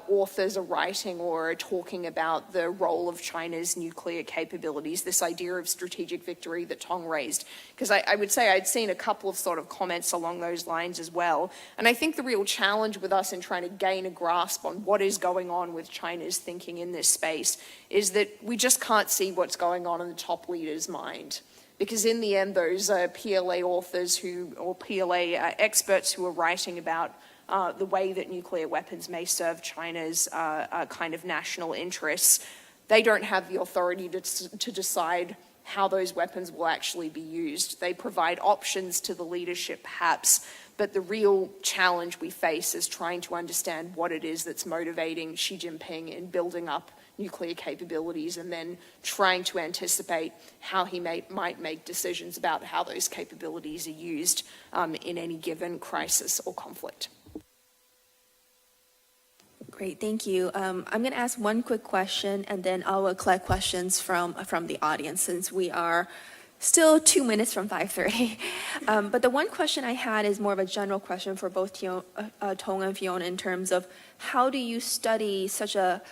authors are writing or are talking about the role of China's nuclear capabilities, this idea of strategic victory that Tong raised. Because I would say I'd seen a couple of sort of comments along those lines as well. And I think the real challenge with us in trying to gain a grasp on what is going on with China's thinking in this space is that we just can't see what's going on in the top leader's mind. Because in the end, those PLA authors or PLA experts who are writing about the way that nuclear weapons may serve China's kind of national interests, they don't have the authority to decide how those weapons will actually be used. They provide options to the leadership, perhaps, but the real challenge we face is trying to understand what it is that's motivating Xi Jinping in building up nuclear capabilities and then trying to anticipate how he might make decisions about how those capabilities are used in any given crisis or conflict. Great, thank you. I'm going to ask one quick question, and then I will collect questions from the audience, since we are still 2 minutes from 5:30. But the one question I had is more of a general question for both Tong and Fiona in terms of how do you study such a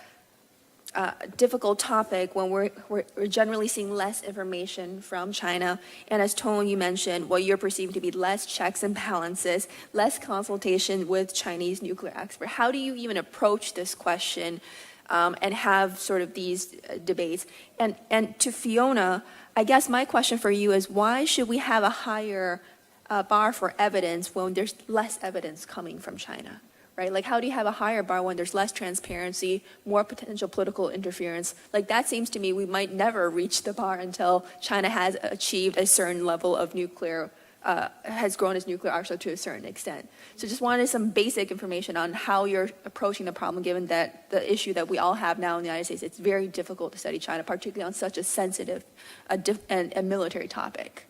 difficult topic when we're generally seeing less information from China, and as Tong, you mentioned, what you're perceiving to be less checks and balances, less consultation with Chinese nuclear experts. How do you even approach this question and have sort of these debates? And to Fiona, I guess my question for you is, why should we have a higher bar for evidence when there's less evidence coming from China? right? Like, how do you have a higher bar when there's less transparency, more potential political interference? Like, that seems to me we might never reach the bar until China has achieved a certain level of nuclear, has grown its nuclear arsenal to a certain extent. So just wanted some basic information on how you're approaching the problem, given that the issue that we all have now in the United States, it's very difficult to study China, particularly on such a sensitive and military topic.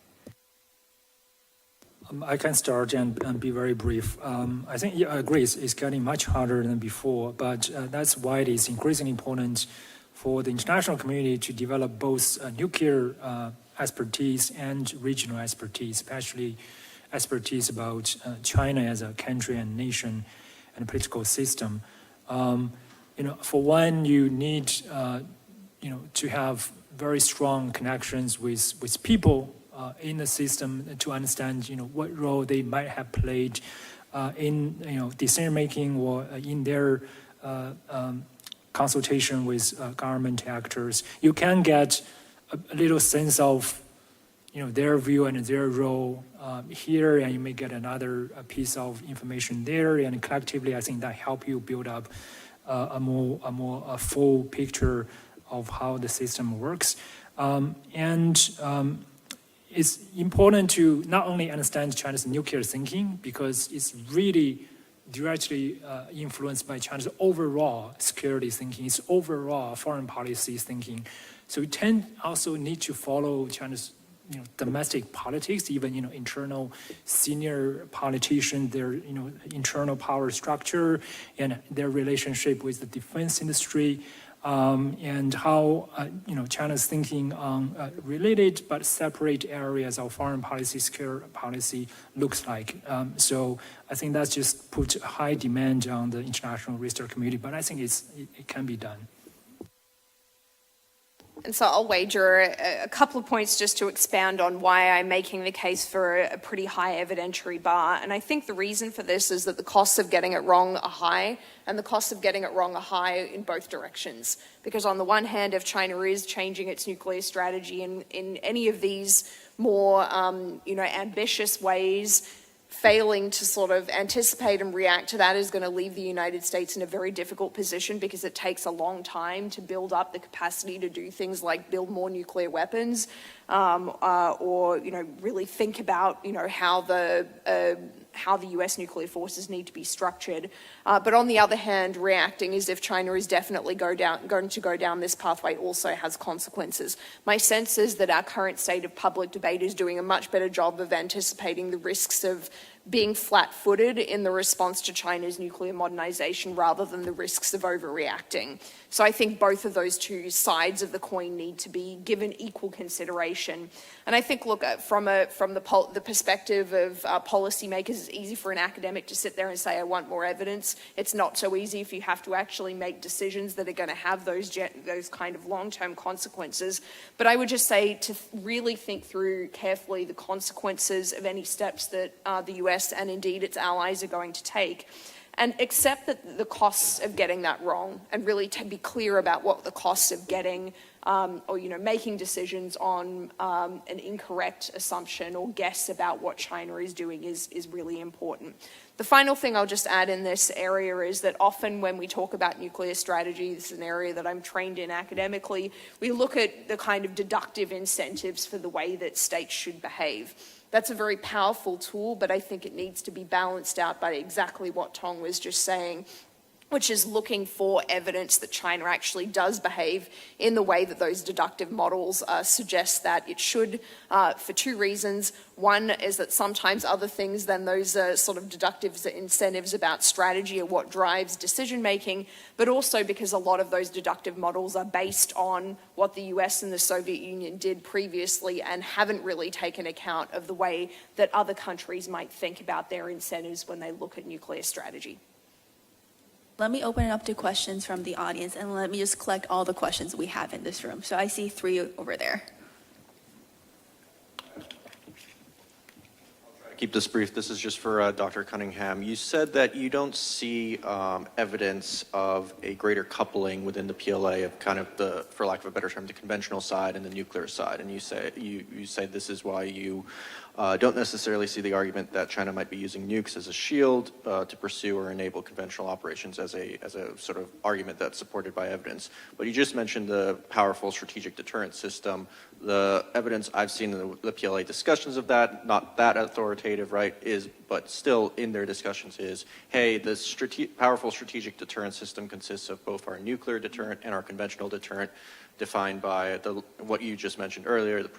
I can start and be very brief. I think, I agree, it's getting much harder than before, but that's why it is increasingly important for the international community to develop both nuclear expertise and regional expertise, especially expertise about China as a country and nation and political system. For one, you need, to have very strong connections with people in the system to understand, what role they might have played in, decision making or in their consultation with government actors. You can get a little sense of, their view and their role here, and you may get another piece of information there, and collectively, I think that help you build up a more full picture of how the system works. It's important to not only understand China's nuclear thinking, because it's really directly influenced by China's overall security thinking, its overall foreign policy thinking. So we also need to follow China's domestic politics, even internal senior politicians, their internal power structure, and their relationship with the defense industry. And how China's thinking on related but separate areas of foreign policy, security policy looks like. So I think that's just put a high demand on the international research community, but I think it can be done. And so I'll wager a couple of points just to expound on why I'm making the case for a pretty high evidentiary bar. And I think the reason for this is that the costs of getting it wrong are high, and the costs of getting it wrong are high in both directions. Because on the one hand, if China is changing its nuclear strategy in any of these more ambitious ways, failing to sort of anticipate and react to that is going to leave the United States in a very difficult position, because it takes a long time to build up the capacity to do things like build more nuclear weapons, or really think about how the US nuclear forces need to be structured. But on the other hand, reacting as if China is definitely going to go down this pathway also has consequences. My sense is that our current state of public debate is doing a much better job of anticipating the risks of being flat-footed in the response to China's nuclear modernization rather than the risks of overreacting. So I think both of those two sides of the coin need to be given equal consideration. And I think, look, from the perspective of policymakers, it's easy for an academic to sit there and say, I want more evidence. It's not so easy if you have to actually make decisions that are going to have those kind of long-term consequences. But I would just say to really think through carefully the consequences of any steps that the US and indeed its allies are going to take, and accept that the costs of getting that wrong, and really to be clear about what the costs of getting making decisions on an incorrect assumption or guess about what China is doing is really important. The final thing I'll just add in this area is that often when we talk about nuclear strategy, this is an area that I'm trained in academically, we look at the kind of deductive incentives for the way that states should behave. That's a very powerful tool, but I think it needs to be balanced out by exactly what Tong was just saying, which is looking for evidence that China actually does behave in the way that those deductive models suggest that it should, for two reasons. One is that sometimes other things than those sort of deductive incentives about strategy are what drives decision-making, but also because a lot of those deductive models are based on what the US and the Soviet Union did previously and haven't really taken account of the way that other countries might think about their incentives when they look at nuclear strategy. Let me open it up to questions from the audience, and let me just collect all the questions we have in this room. So I see 3 over there. I'll try to keep this brief. This is just for Dr. Cunningham. You said that you don't see evidence of a greater coupling within the PLA of kind of the, for lack of a better term, the conventional side and the nuclear side. And you say this is why you don't necessarily see the argument that China might be using nukes as a shield to pursue or enable conventional operations as a sort of argument that's supported by evidence. But you just mentioned the powerful strategic deterrent system. The evidence I've seen in the PLA discussions of that, not that authoritative, right, but still in their discussions is, hey, the powerful strategic deterrent system consists of both our nuclear deterrent and our conventional deterrent, defined by what you just mentioned earlier, the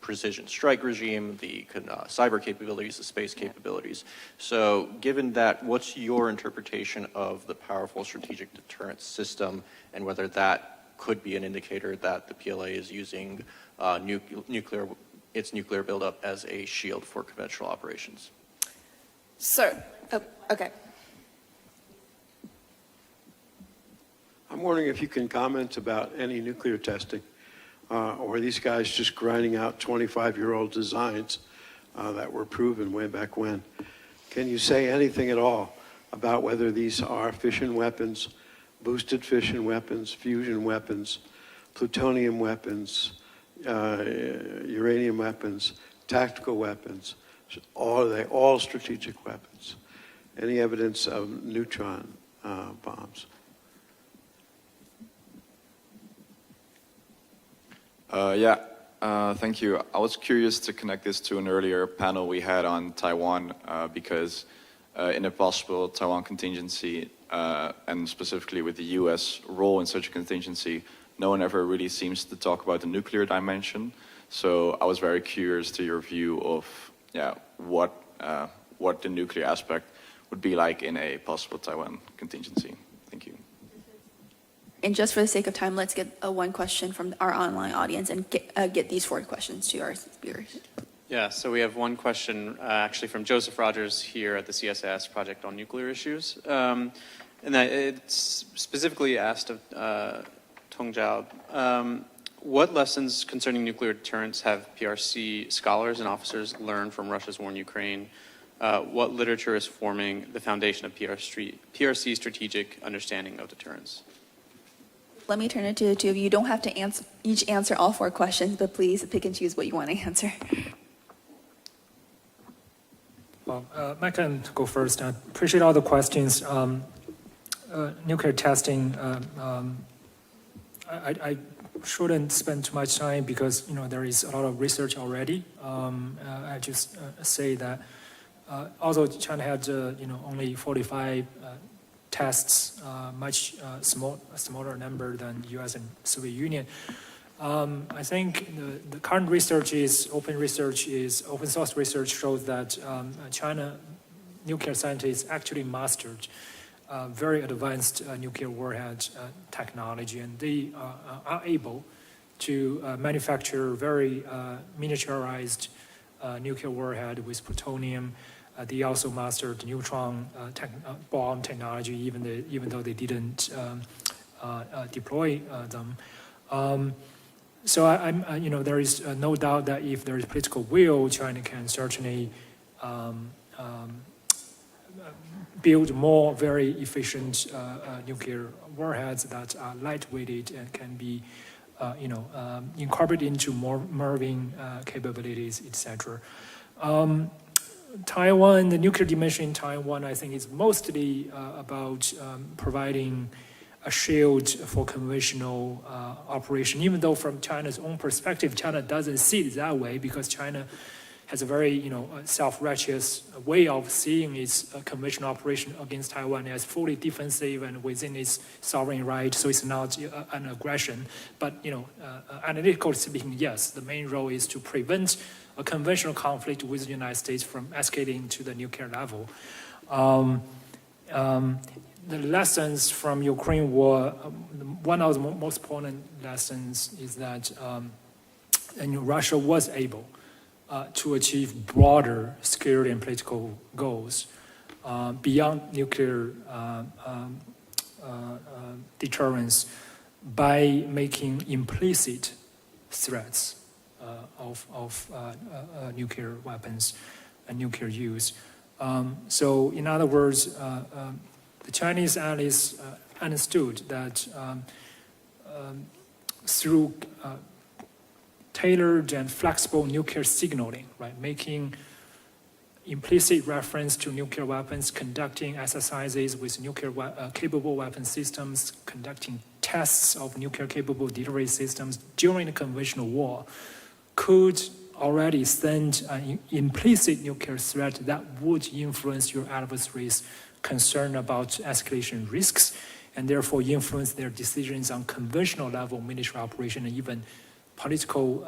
precision strike regime, the cyber capabilities, the space capabilities. So given that, what's your interpretation of the powerful strategic deterrent system and whether that could be an indicator that the PLA is using its nuclear buildup as a shield for conventional operations? So, okay. I'm wondering if you can comment about any nuclear testing, or are these guys just grinding out 25-year-old designs that were proven way back when? Can you say anything at all about whether these are fission weapons, boosted fission weapons, fusion weapons, plutonium weapons, uranium weapons, tactical weapons? Are they all strategic weapons? Any evidence of neutron bombs? Thank you. I was curious to connect this to an earlier panel we had on Taiwan because in a possible Taiwan contingency, and specifically with the US role in such a contingency, no one ever really seems to talk about the nuclear dimension. So I was very curious to your view of what the nuclear aspect would be like in a possible Taiwan contingency. Thank you. And just for the sake of time, let's get one question from our online audience and get these 4 questions to our viewers. Yeah, so we have one question actually from Joseph Rogers here at the CSIS project on nuclear issues. And that it's specifically asked of Tong Zhao, what lessons concerning nuclear deterrence have PRC scholars and officers learned from Russia's war in Ukraine? What literature is forming the foundation of PRC strategic understanding of deterrence? Let me turn it to the 2 of you. You don't have to each answer all 4 questions, but please pick and choose what you want to answer. Well, I can go first. I appreciate all the questions. Nuclear testing, I shouldn't spend too much time because there is a lot of research already. I just say that although China had only 45 tests, much smaller number than U.S. and Soviet Union. I think the current research is open source research shows that China nuclear scientists actually mastered very advanced nuclear warhead technology, and they are able to manufacture very miniaturized nuclear warhead with plutonium. They also mastered neutron bomb technology, even though they didn't deploy them. So there is no doubt that if there is political will, China can certainly build more very efficient nuclear warheads that are lightweighted and can be, incorporated into more moving capabilities, etc. Taiwan, the nuclear dimension in Taiwan, I think is mostly about providing a shield for conventional operation, even though from China's own perspective, China doesn't see it that way because China has a very self-righteous way of seeing its conventional operation against Taiwan as fully defensive and within its sovereign right, so it's not an aggression. But analytically speaking, yes, the main role is to prevent a conventional conflict with the United States from escalating to the nuclear level. The lessons from Ukraine war, one of the most important lessons is that Russia was able to achieve broader security and political goals beyond nuclear deterrence by making implicit threats of nuclear weapons. nuclear use. So in other words, the Chinese analysts understood that through tailored and flexible nuclear signaling, right, making implicit reference to nuclear weapons, conducting exercises with nuclear capable weapon systems, conducting tests of nuclear capable delivery systems during the conventional war could already send an implicit nuclear threat that would influence your adversaries' concern about escalation risks and therefore influence their decisions on conventional level military operation and even political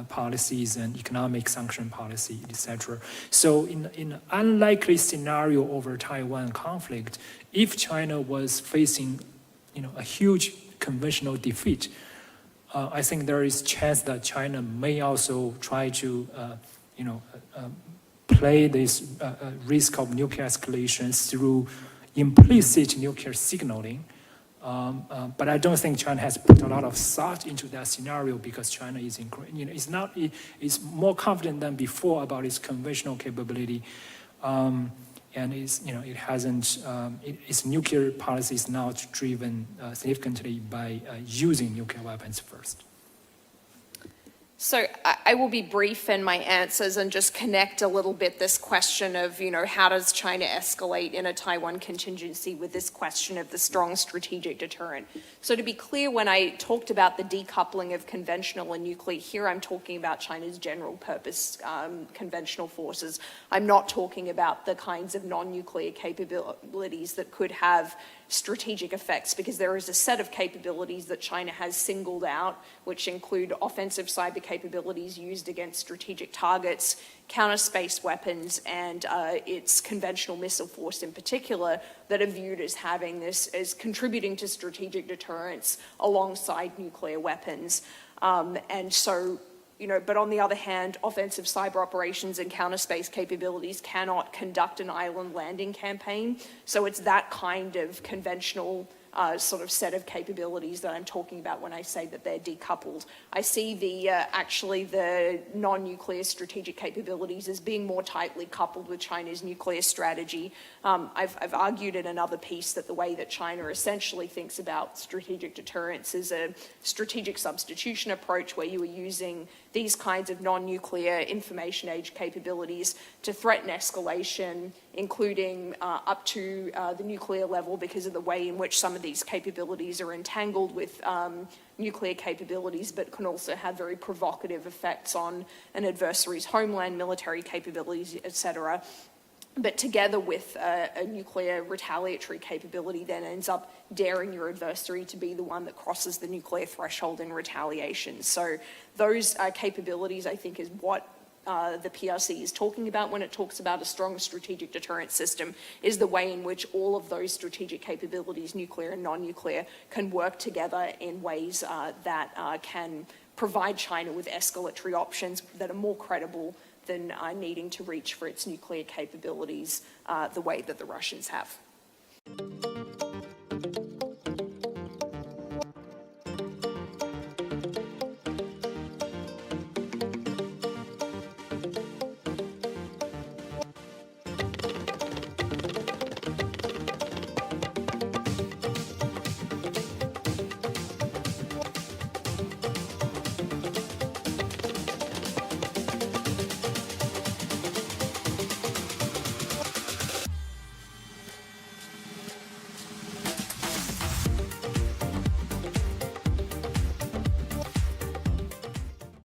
policies and economic sanction policy, etc. So in an unlikely scenario over Taiwan conflict, if China was facing a huge conventional defeat, I think there is a chance that China may also try to play this risk of nuclear escalation through implicit nuclear signaling. But I don't think China has put a lot of thought into that scenario because China is is more confident than before about its conventional capability, and it hasn't its nuclear policy is not driven significantly by using nuclear weapons first. So I will be brief in my answers and just connect a little bit this question of, how does China escalate in a Taiwan contingency with this question of the strong strategic deterrent. So to be clear, when I talked about the decoupling of conventional and nuclear, here I'm talking about China's general purpose conventional forces. I'm not talking about the kinds of non-nuclear capabilities that could have strategic effects, because there is a set of capabilities that China has singled out, which include offensive cyber capabilities used against strategic targets, counter-space weapons, and its conventional missile force in particular, that are viewed as having this, as contributing to strategic deterrence alongside nuclear weapons. And so, but on the other hand, offensive cyber operations and counter-space capabilities cannot conduct an island landing campaign. So it's that kind of conventional sort of set of capabilities that I'm talking about when I say that they're decoupled. I see the non-nuclear strategic capabilities as being more tightly coupled with China's nuclear strategy. I've argued in another piece that the way that China essentially thinks about strategic deterrence is a strategic substitution approach, where you are using these kinds of non-nuclear information age capabilities to threaten escalation, including up to the nuclear level, because of the way in which some of these capabilities are entangled with nuclear capabilities, but can also have very provocative effects on an adversary's homeland, military capabilities, etc. But together with a nuclear retaliatory capability then ends up daring your adversary to be the one that crosses the nuclear threshold in retaliation. So those capabilities, I think, is what the PRC is talking about when it talks about a strong strategic deterrent system, is the way in which all of those strategic capabilities, nuclear and non-nuclear, can work together in ways that can provide China with escalatory options that are more credible than needing to reach for its nuclear capabilities the way that the Russians have.